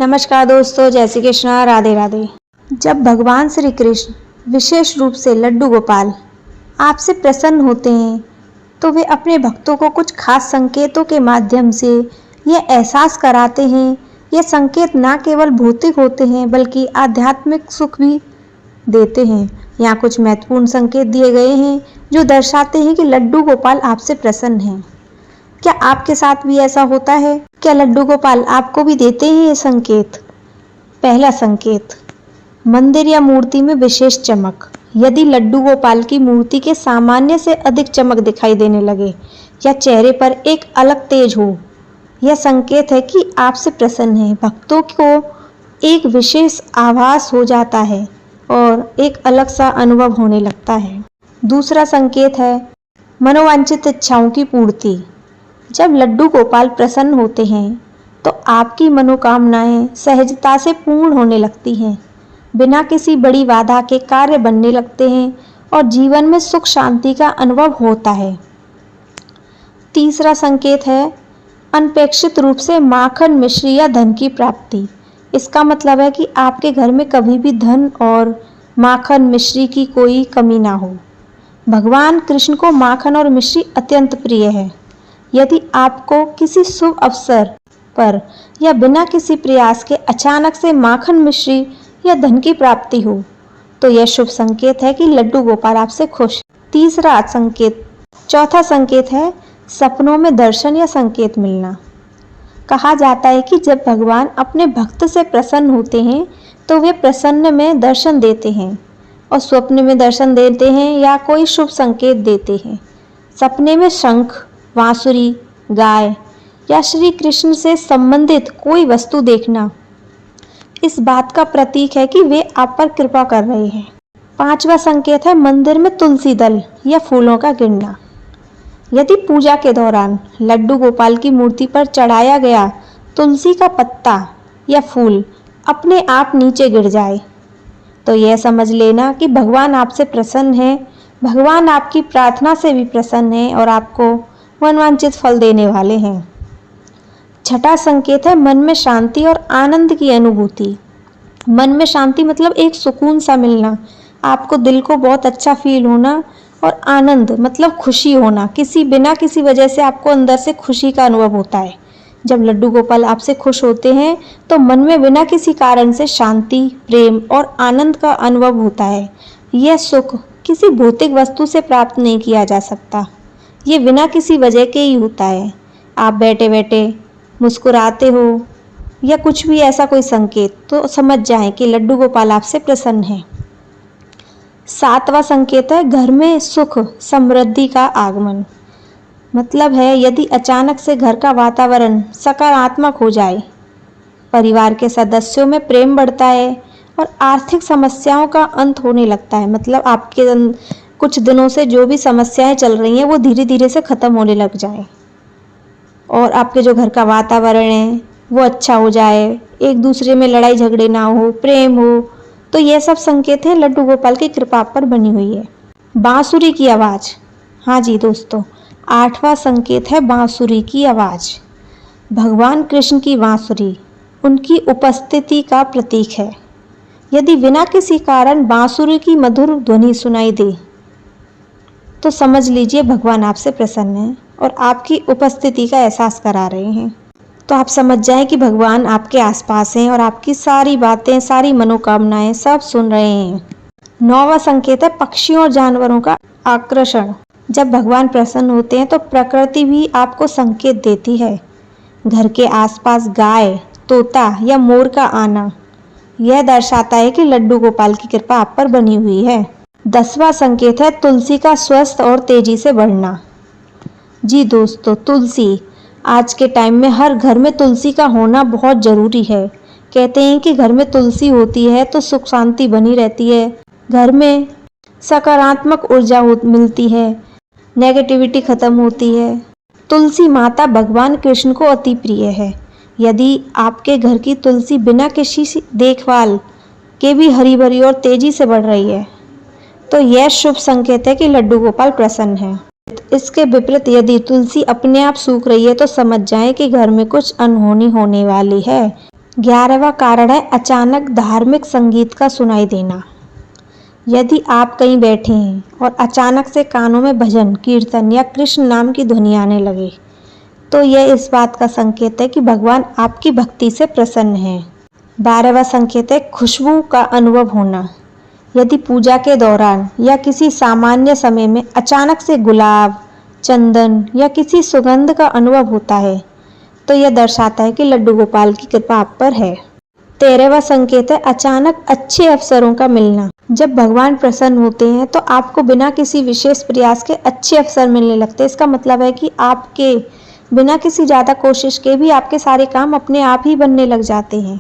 नमस्कार दोस्तों, जय श्री कृष्णा, राधे राधे। जब भगवान श्री कृष्ण, विशेष रूप से लड्डू गोपाल, आपसे प्रसन्न होते हैं तो वे अपने भक्तों को कुछ खास संकेतों के माध्यम से यह एहसास कराते हैं। ये संकेत न केवल भौतिक होते हैं बल्कि आध्यात्मिक सुख भी देते हैं। यहाँ कुछ महत्वपूर्ण संकेत दिए गए हैं जो दर्शाते हैं कि लड्डू गोपाल आपसे प्रसन्न हैं। क्या आपके साथ भी ऐसा होता है? क्या लड्डू गोपाल आपको भी देते हैं ये संकेत? पहला संकेत, मंदिर या मूर्ति में विशेष चमक। यदि लड्डू गोपाल की मूर्ति के सामान्य से अधिक चमक दिखाई देने लगे या चेहरे पर एक अलग तेज हो, यह संकेत है कि आपसे प्रसन्न है। भक्तों को एक विशेष आभास हो जाता है और एक अलग सा अनुभव होने लगता है। दूसरा संकेत है मनोवांछित इच्छाओं की पूर्ति। जब लड्डू गोपाल प्रसन्न होते हैं तो आपकी मनोकामनाएं सहजता से पूर्ण होने लगती हैं। बिना किसी बड़ी बाधा के कार्य बनने लगते हैं और जीवन में सुख शांति का अनुभव होता है। तीसरा संकेत है अनपेक्षित रूप से माखन, मिश्री या धन की प्राप्ति। इसका मतलब है कि आपके घर में कभी भी धन और माखन, मिश्री की कोई कमी ना हो। भगवान कृष्ण को माखन और मिश्री अत्यंत प्रिय है। यदि आपको किसी शुभ अवसर पर या बिना किसी प्रयास के अचानक से माखन, मिश्री या धन की प्राप्ति हो तो यह शुभ संकेत है कि लड्डू गोपाल आपसे खुश। चौथा संकेत है सपनों में दर्शन या संकेत मिलना। कहा जाता है कि जब भगवान अपने भक्त से प्रसन्न होते हैं तो वे प्रसन्न में दर्शन देते हैं और स्वप्न में दर्शन देते हैं या कोई शुभ संकेत देते हैं। सपने में शंख, बांसुरी, गाय या श्री कृष्ण से संबंधित कोई वस्तु देखना इस बात का प्रतीक है कि वे आप पर कृपा कर रहे हैं। पांचवा संकेत है मंदिर में तुलसी दल या फूलों का गिरना। यदि पूजा के दौरान लड्डू गोपाल की मूर्ति पर चढ़ाया गया तुलसी का पत्ता या फूल अपने आप नीचे गिर जाए तो यह समझ लेना कि भगवान आपसे प्रसन्न है। भगवान आपकी प्रार्थना से भी प्रसन्न है और आपको मनवांछित फल देने वाले हैं। छठा संकेत है मन में शांति और आनंद की अनुभूति। मन में शांति मतलब एक सुकून सा मिलना, आपको दिल को बहुत अच्छा फील होना, और आनंद मतलब खुशी होना। बिना किसी वजह से आपको अंदर से खुशी का अनुभव होता है। जब लड्डू गोपाल आपसे खुश होते हैं तो मन में बिना किसी कारण से शांति, प्रेम और आनंद का अनुभव होता है। यह सुख किसी भौतिक वस्तु से प्राप्त नहीं किया जा सकता, ये बिना किसी वजह के ही होता है। आप बैठे बैठे मुस्कुराते हो या कुछ भी ऐसा कोई संकेत, तो समझ जाएं कि लड्डू गोपाल आपसे प्रसन्न है। सातवां संकेत है घर में सुख समृद्धि का आगमन। मतलब है यदि अचानक से घर का वातावरण सकारात्मक हो जाए, परिवार के सदस्यों में प्रेम बढ़ता है और आर्थिक समस्याओं का अंत होने लगता है। मतलब आपके कुछ दिनों से जो भी समस्याएं चल रही हैं वो धीरे धीरे से ख़त्म होने लग जाए और आपके जो घर का वातावरण है वो अच्छा हो जाए, एक दूसरे में लड़ाई झगड़े ना हो, प्रेम हो। तो यह सब संकेत है लड्डू गोपाल की कृपा पर बनी हुई है। बांसुरी की आवाज़। हाँ जी दोस्तों, आठवां संकेत है बांसुरी की आवाज़। भगवान कृष्ण की बांसुरी उनकी उपस्थिति का प्रतीक है। यदि बिना किसी कारण बांसुरी की मधुर ध्वनि सुनाई दे तो समझ लीजिए भगवान आपसे प्रसन्न हैं और आपकी उपस्थिति का एहसास करा रहे हैं। तो आप समझ जाएं कि भगवान आपके आसपास हैं और आपकी सारी बातें, सारी मनोकामनाएं सब सुन रहे हैं। नौवां संकेत है पक्षियों और जानवरों का आकर्षण। जब भगवान प्रसन्न होते हैं तो प्रकृति भी आपको संकेत देती है। घर के आसपास गाय, तोता या मोर का आना यह दर्शाता है कि लड्डू गोपाल की कृपा आप पर बनी हुई है। 10वां संकेत है तुलसी का स्वस्थ और तेजी से बढ़ना। जी दोस्तों, तुलसी आज के टाइम में हर घर में तुलसी का होना बहुत ज़रूरी है। कहते हैं कि घर में तुलसी होती है तो सुख शांति बनी रहती है, घर में सकारात्मक ऊर्जा मिलती है, नेगेटिविटी खत्म होती है। तुलसी माता भगवान कृष्ण को अति प्रिय है। यदि आपके घर की तुलसी बिना किसी देखभाल के भी हरी भरी और तेजी से बढ़ रही है तो यह शुभ संकेत है कि लड्डू गोपाल प्रसन्न है। इसके विपरीत यदि तुलसी अपने आप सूख रही है तो समझ जाएं कि घर में कुछ अनहोनी होने वाली है। 11वां कारण है अचानक धार्मिक संगीत का सुनाई देना। यदि आप कहीं बैठे हैं और अचानक से कानों में भजन, कीर्तन या कृष्ण नाम की ध्वनि आने लगे, तो यह इस बात का संकेत है कि भगवान आपकी भक्ति से प्रसन्न हैं। 12वां संकेत है खुशबू का अनुभव होना। यदि पूजा के दौरान या किसी सामान्य समय में अचानक से गुलाब, चंदन या किसी सुगंध का अनुभव होता है, तो यह दर्शाता है कि लड्डू गोपाल की कृपा आप पर है। 13वां संकेत है अचानक अच्छे अवसरों का मिलना। जब भगवान प्रसन्न होते हैं तो आपको बिना किसी विशेष प्रयास के अच्छे अवसर मिलने लगते हैं। इसका मतलब है कि आपके बिना किसी ज़्यादा कोशिश के भी आपके सारे काम अपने आप ही बनने लग जाते हैं।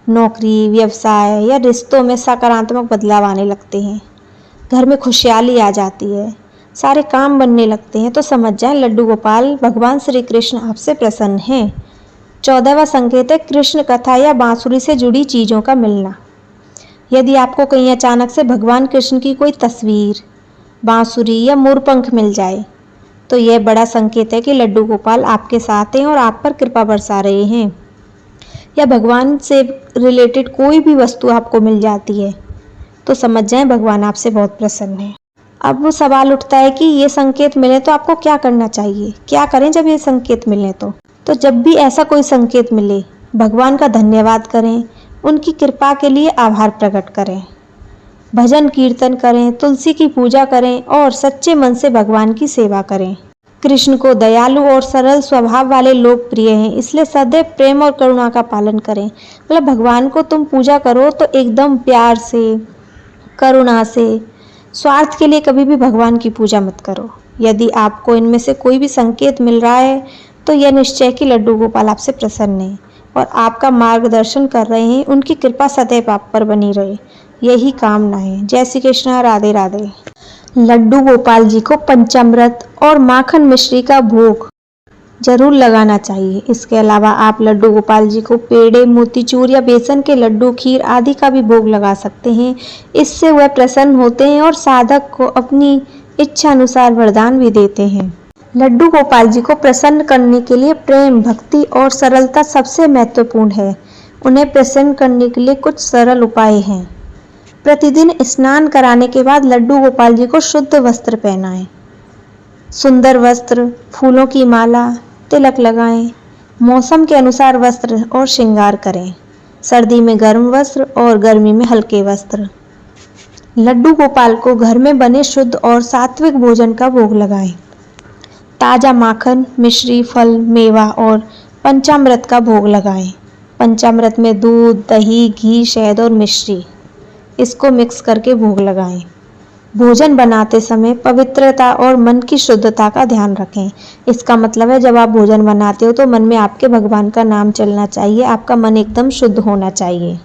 नौकरी, व्यवसाय या रिश्तों में सकारात्मक बदलाव आने लगते हैं। घर में खुशहाली आ जाती है, सारे काम बनने लगते हैं। तो समझ जाएं लड्डू गोपाल भगवान श्री कृष्ण आपसे प्रसन्न हैं। 14वां संकेत है कृष्ण कथा या बांसुरी से जुड़ी चीज़ों का मिलना। यदि आपको कहीं अचानक से भगवान कृष्ण की कोई तस्वीर, बांसुरी या मोरपंख मिल जाए, तो यह बड़ा संकेत है कि लड्डू गोपाल आपके साथ हैं और आप पर कृपा बरसा रहे हैं। या भगवान से रिलेटेड कोई भी वस्तु आपको मिल जाती है, तो समझ जाएं भगवान आपसे बहुत प्रसन्न है। अब वो सवाल उठता है कि ये संकेत मिले तो आपको क्या करना चाहिए, क्या करें जब ये संकेत मिले। तो जब भी ऐसा कोई संकेत मिले, भगवान का धन्यवाद करें, उनकी कृपा के लिए आभार प्रकट करें, भजन कीर्तन करें, तुलसी की पूजा करें और सच्चे मन से भगवान की सेवा करें। कृष्ण को दयालु और सरल स्वभाव वाले लोग प्रिय हैं, इसलिए सदैव प्रेम और करुणा का पालन करें। मतलब भगवान को तुम पूजा करो तो एकदम प्यार से, करुणा से, स्वार्थ के लिए कभी भी भगवान की पूजा मत करो। यदि आपको इनमें से कोई भी संकेत मिल रहा है, तो यह निश्चय कि लड्डू गोपाल आपसे प्रसन्न हैं और आपका मार्गदर्शन कर रहे हैं। उनकी कृपा सदैव आप पर बनी रहे, यही कामना है। जय श्री कृष्ण, राधे राधे। लड्डू गोपाल जी को पंचामृत और माखन मिश्री का भोग जरूर लगाना चाहिए। इसके अलावा आप लड्डू गोपाल जी को पेड़े, मोतीचूर या बेसन के लड्डू, खीर आदि का भी भोग लगा सकते हैं। इससे वह प्रसन्न होते हैं और साधक को अपनी इच्छा अनुसार वरदान भी देते हैं। लड्डू गोपाल जी को प्रसन्न करने के लिए प्रेम, भक्ति और सरलता सबसे महत्वपूर्ण है। उन्हें प्रसन्न करने के लिए कुछ सरल उपाय हैं। प्रतिदिन स्नान कराने के बाद लड्डू गोपाल जी को शुद्ध वस्त्र पहनाएं। सुंदर वस्त्र, फूलों की माला, तिलक लगाएं। मौसम के अनुसार वस्त्र और श्रृंगार करें। सर्दी में गर्म वस्त्र और गर्मी में हल्के वस्त्र। लड्डू गोपाल को घर में बने शुद्ध और सात्विक भोजन का भोग लगाएं। ताज़ा माखन, मिश्री, फल, मेवा और पंचामृत का भोग लगाएं। पंचामृत में दूध, दही, घी, शहद और मिश्री, इसको मिक्स करके भोग लगाएं। भोजन बनाते समय पवित्रता और मन की शुद्धता का ध्यान रखें। इसका मतलब है जब आप भोजन बनाते हो तो मन में आपके भगवान का नाम चलना चाहिए, आपका मन एकदम शुद्ध होना चाहिए।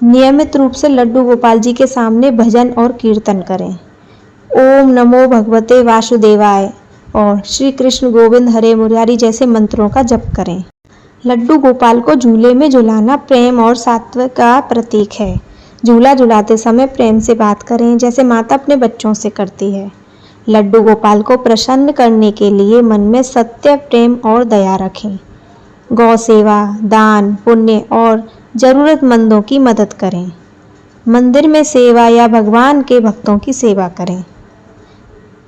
नियमित रूप से लड्डू गोपाल जी के सामने भजन और कीर्तन करें। ओम नमो भगवते वासुदेवाय और श्री कृष्ण गोविंद हरे मुरारी जैसे मंत्रों का जप करें। लड्डू गोपाल को झूले में झुलाना प्रेम और सात्विक का प्रतीक है। झूला झुलाते समय प्रेम से बात करें, जैसे माता अपने बच्चों से करती है। लड्डू गोपाल को प्रसन्न करने के लिए मन में सत्य, प्रेम और दया रखें। गौ सेवा, दान, पुण्य और ज़रूरतमंदों की मदद करें। मंदिर में सेवा या भगवान के भक्तों की सेवा करें।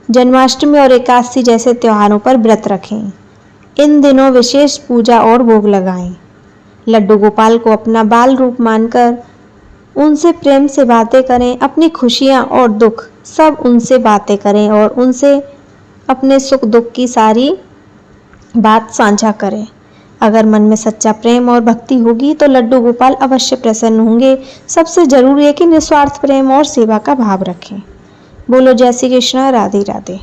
जन्माष्टमी और एकादशी जैसे त्योहारों पर व्रत रखें। इन दिनों विशेष पूजा और भोग लगाएं। लड्डू गोपाल को अपना बाल रूप मानकर उनसे प्रेम से बातें करें। अपनी खुशियाँ और दुख सब उनसे बातें करें और उनसे अपने सुख दुख की सारी बात साझा करें। अगर मन में सच्चा प्रेम और भक्ति होगी तो लड्डू गोपाल अवश्य प्रसन्न होंगे। सबसे जरूरी है कि निस्वार्थ प्रेम और सेवा का भाव रखें। बोलो जय श्री कृष्ण, राधे राधे।